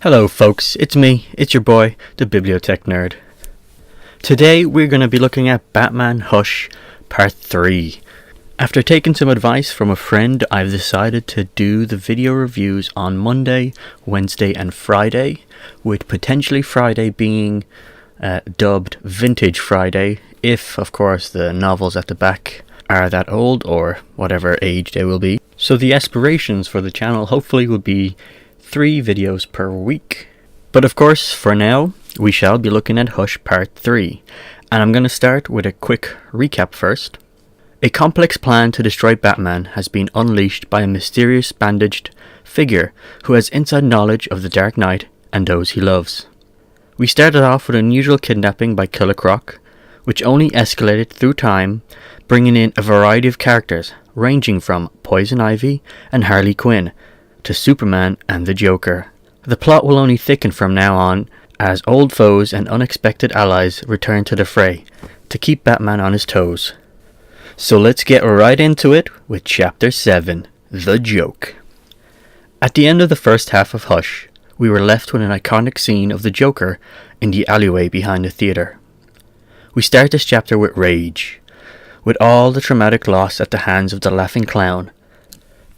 Hello folks, it's me, it's your boy, the Bibliotech Nerd. Today we're going to be looking at Batman Hush Part 3. After taking some advice from a friend, I've decided to do the video reviews on Monday, Wednesday and Friday, with potentially Friday being dubbed Vintage Friday, if of course the novels at the back are that old or whatever age they will be. So the aspirations for the channel hopefully will be 3 videos per week. But of course, for now, we shall be looking at Hush Part 3. And I'm going to start with a quick recap first. A complex plan to destroy Batman has been unleashed by a mysterious bandaged figure who has inside knowledge of the Dark Knight and those he loves. We started off with an unusual kidnapping by Killer Croc, which only escalated through time, bringing in a variety of characters, ranging from Poison Ivy and Harley Quinn, to Superman and the Joker. The plot will only thicken from now on, as old foes and unexpected allies return to the fray, to keep Batman on his toes. So let's get right into it with Chapter 7, The Joke. At the end of the first half of Hush, we were left with an iconic scene of the Joker in the alleyway behind the theatre. We start this chapter with rage. With all the traumatic loss at the hands of the Laughing Clown,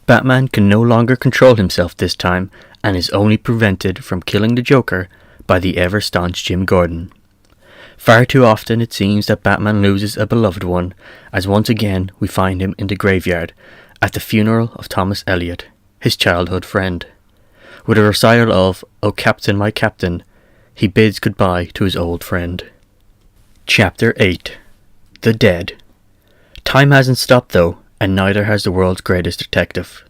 Batman can no longer control himself this time and is only prevented from killing the Joker by the ever-staunch Jim Gordon. Far too often it seems that Batman loses a beloved one, as once again we find him in the graveyard at the funeral of Thomas Elliot, his childhood friend. With a recital of "Oh Captain, my Captain," he bids goodbye to his old friend. Chapter 8, The Dead. Time hasn't stopped though, and neither has the world's greatest detective.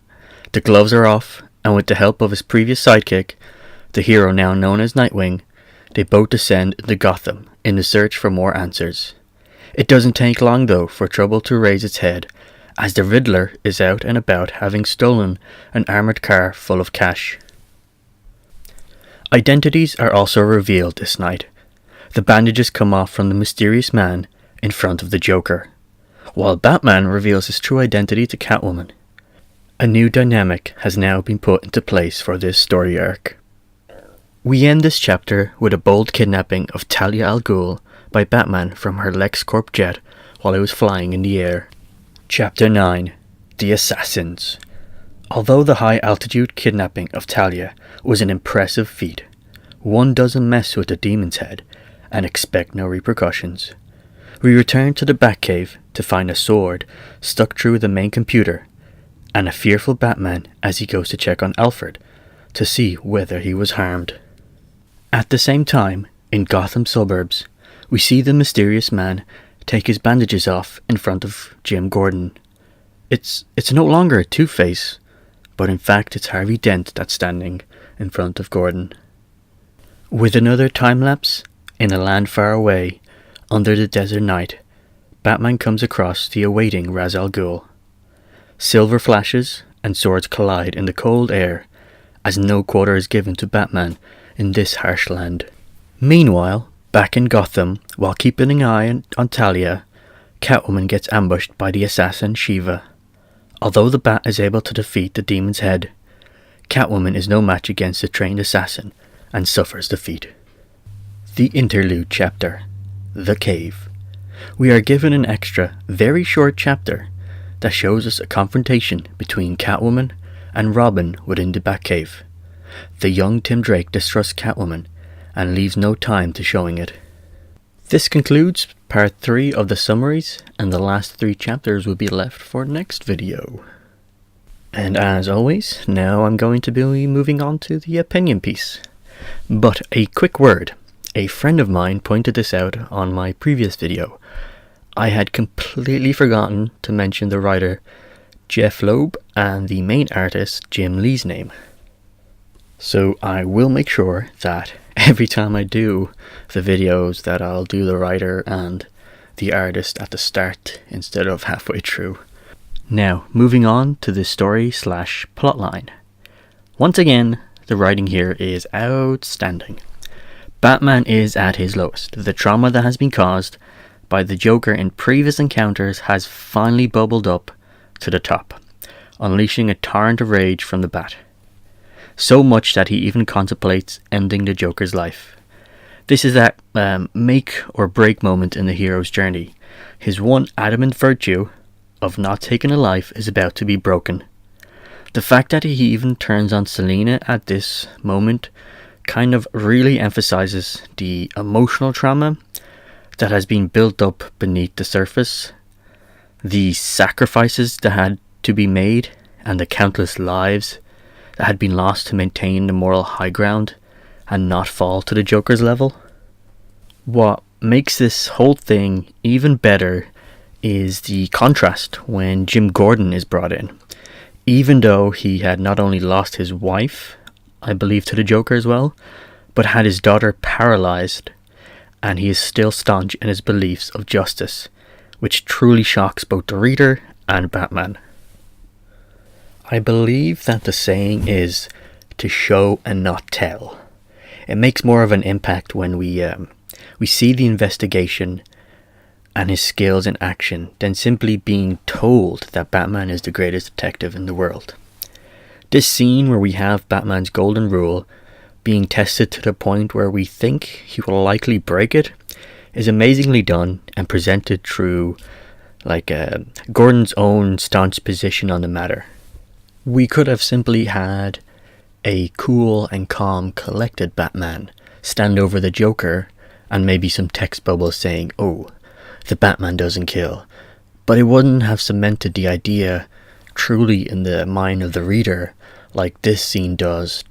The gloves are off, and with the help of his previous sidekick, the hero now known as Nightwing, they both descend into Gotham in the search for more answers. It doesn't take long though for trouble to raise its head, as the Riddler is out and about having stolen an armoured car full of cash. Identities are also revealed this night. The bandages come off from the mysterious man in front of the Joker, while Batman reveals his true identity to Catwoman. A new dynamic has now been put into place for this story arc. We end this chapter with a bold kidnapping of Talia al Ghul by Batman from her LexCorp jet while it was flying in the air. Chapter 9, The Assassins. Although the high-altitude kidnapping of Talia was an impressive feat, one doesn't mess with the demon's head and expect no repercussions. We return to the Batcave to find a sword stuck through the main computer, and a fearful Batman as he goes to check on Alfred to see whether he was harmed. At the same time, in Gotham suburbs, we see the mysterious man take his bandages off in front of Jim Gordon. It's no longer a Two-Face, but in fact it's Harvey Dent that's standing in front of Gordon. With another time-lapse, in a land far away, under the desert night, Batman comes across the awaiting Ra's al Ghul. Silver flashes and swords collide in the cold air, as no quarter is given to Batman in this harsh land. Meanwhile, back in Gotham, while keeping an eye on Talia, Catwoman gets ambushed by the assassin Shiva. Although the Bat is able to defeat the demon's head, Catwoman is no match against the trained assassin and suffers defeat. The Interlude Chapter, The Cave. We are given an extra, very short chapter that shows us a confrontation between Catwoman and Robin within the Batcave. The young Tim Drake distrusts Catwoman and leaves no time to showing it. This concludes part 3 of the summaries, and the last 3 chapters will be left for next video. And as always, now I'm going to be moving on to the opinion piece. But a quick word. A friend of mine pointed this out on my previous video. I had completely forgotten to mention the writer Jeph Loeb and the main artist Jim Lee's name. So I will make sure that every time I do the videos that I'll do the writer and the artist at the start instead of halfway through. Now, moving on to the story/plotline. Once again, the writing here is outstanding. Batman is at his lowest. The trauma that has been caused by the Joker in previous encounters has finally bubbled up to the top, unleashing a torrent of rage from the Bat. so much that he even contemplates ending the Joker's life. This is that make or break moment in the hero's journey. His one adamant virtue of not taking a life is about to be broken. The fact that he even turns on Selina at this moment kind of really emphasizes the emotional trauma that has been built up beneath the surface, the sacrifices that had to be made, and the countless lives that had been lost to maintain the moral high ground and not fall to the Joker's level. What makes this whole thing even better is the contrast when Jim Gordon is brought in. Even though he had not only lost his wife, I believe to the Joker as well, but had his daughter paralyzed, and he is still staunch in his beliefs of justice, which truly shocks both the reader and Batman. I believe that the saying is to show and not tell. It makes more of an impact when we see the investigation and his skills in action than simply being told that Batman is the greatest detective in the world. This scene where we have Batman's golden rule being tested to the point where we think he will likely break it is amazingly done and presented through Gordon's own staunch position on the matter. We could have simply had a cool and calm, collected Batman stand over the Joker and maybe some text bubbles saying, "Oh, the Batman doesn't kill," but it wouldn't have cemented the idea truly in the mind of the reader like this scene does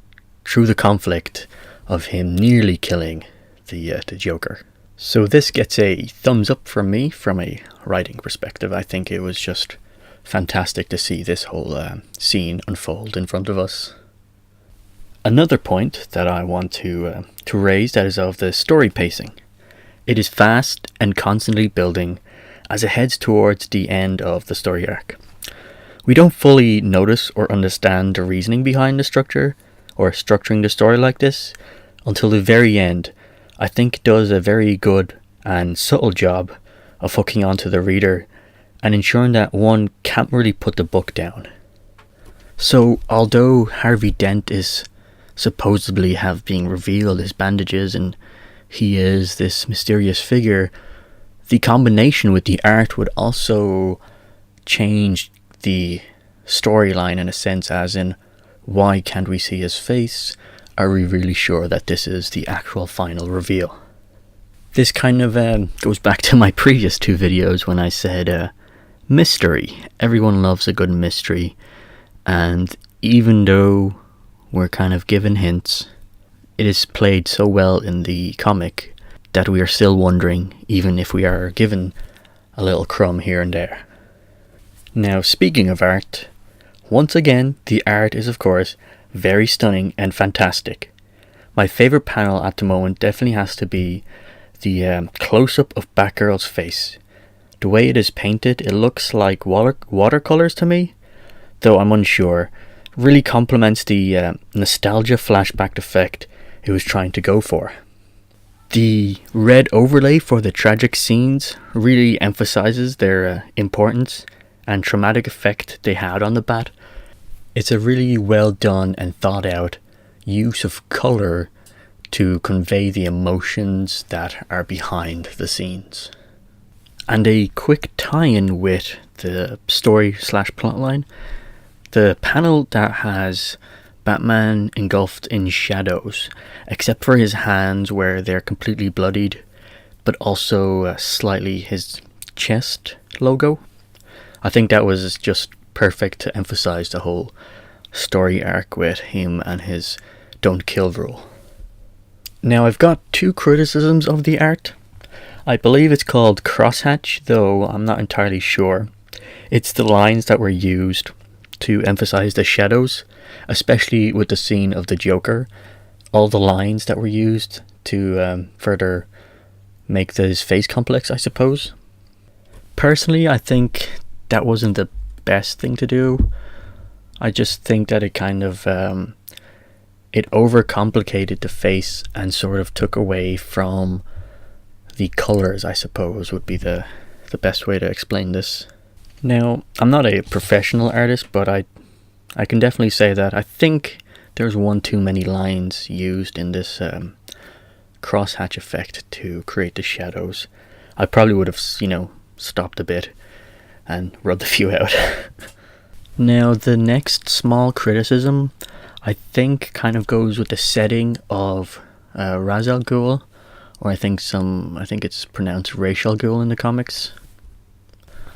through the conflict of him nearly killing the Joker. So this gets a thumbs up from me from a writing perspective. I think it was just fantastic to see this whole scene unfold in front of us. Another point that I want to raise that is of the story pacing. It is fast and constantly building as it heads towards the end of the story arc. We don't fully notice or understand the reasoning behind the structure or structuring the story like this until the very end. I think it does a very good and subtle job of hooking onto the reader and ensuring that one can't really put the book down. So although Harvey Dent is supposedly have been revealed his bandages and he is this mysterious figure, the combination with the art would also change the storyline in a sense, as in, why can't we see his face? Are we really sure that this is the actual final reveal? This kind of goes back to my previous two videos when I said mystery. Everyone loves a good mystery, and even though we're kind of given hints, it is played so well in the comic that we are still wondering, even if we are given a little crumb here and there. Now, speaking of art, once again, the art is of course very stunning and fantastic. My favourite panel at the moment definitely has to be the close-up of Batgirl's face. The way it is painted, it looks like watercolours to me, though I'm unsure. Really complements the nostalgia flashback effect it was trying to go for. The red overlay for the tragic scenes really emphasizes their importance and traumatic effect they had on the Bat. It's a really well done and thought out use of colour to convey the emotions that are behind the scenes. And a quick tie-in with the story/plotline. The panel that has Batman engulfed in shadows, except for his hands where they're completely bloodied, but also slightly his chest logo. I think that was just perfect to emphasize the whole story arc with him and his don't kill rule. Now, I've got two criticisms of the art. I believe it's called crosshatch, though I'm not entirely sure. It's the lines that were used to emphasize the shadows, especially with the scene of the Joker. All the lines that were used to further make his face complex, I suppose. Personally, I think that wasn't the best thing to do. I just think that it kind of it overcomplicated the face and sort of took away from the colors, I suppose, would be the best way to explain this. Now, I'm not a professional artist, but I can definitely say that I think there's one too many lines used in this crosshatch effect to create the shadows. I probably would have, stopped a bit and rubbed a few out. Now, the next small criticism, I think, kind of goes with the setting of Ra's al Ghul, or I think it's pronounced Ra's al Ghul in the comics.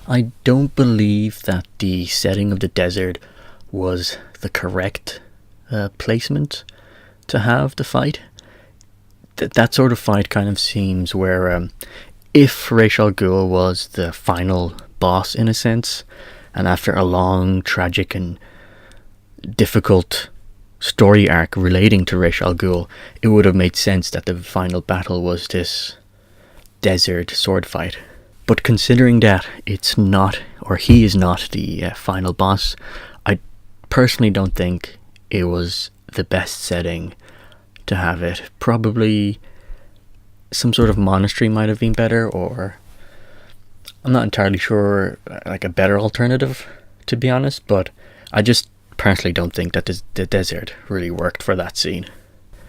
I don't believe that the setting of the desert was the correct placement to have the fight. That sort of fight kind of seems where if Ra's al Ghul was the final boss in a sense, and after a long, tragic and difficult story arc relating to Ra's al Ghul, it would have made sense that the final battle was this desert sword fight. But considering that it's not, or he is not the final boss, I personally don't think it was the best setting to have it. Probably some sort of monastery might have been better, or I'm not entirely sure, like a better alternative, to be honest, but I just personally don't think that the desert really worked for that scene.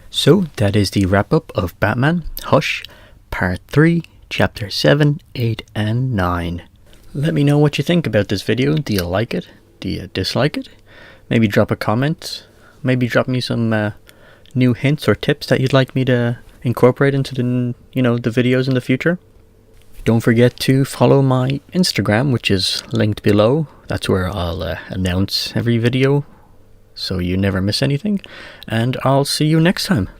So that is the wrap up of Batman Hush Part 3, Chapter 7, 8 and 9. Let me know what you think about this video. Do you like it? Do you dislike it? Maybe drop a comment. Maybe drop me some new hints or tips that you'd like me to incorporate into the videos in the future. Don't forget to follow my Instagram, which is linked below. That's where I'll announce every video, so you never miss anything. And I'll see you next time.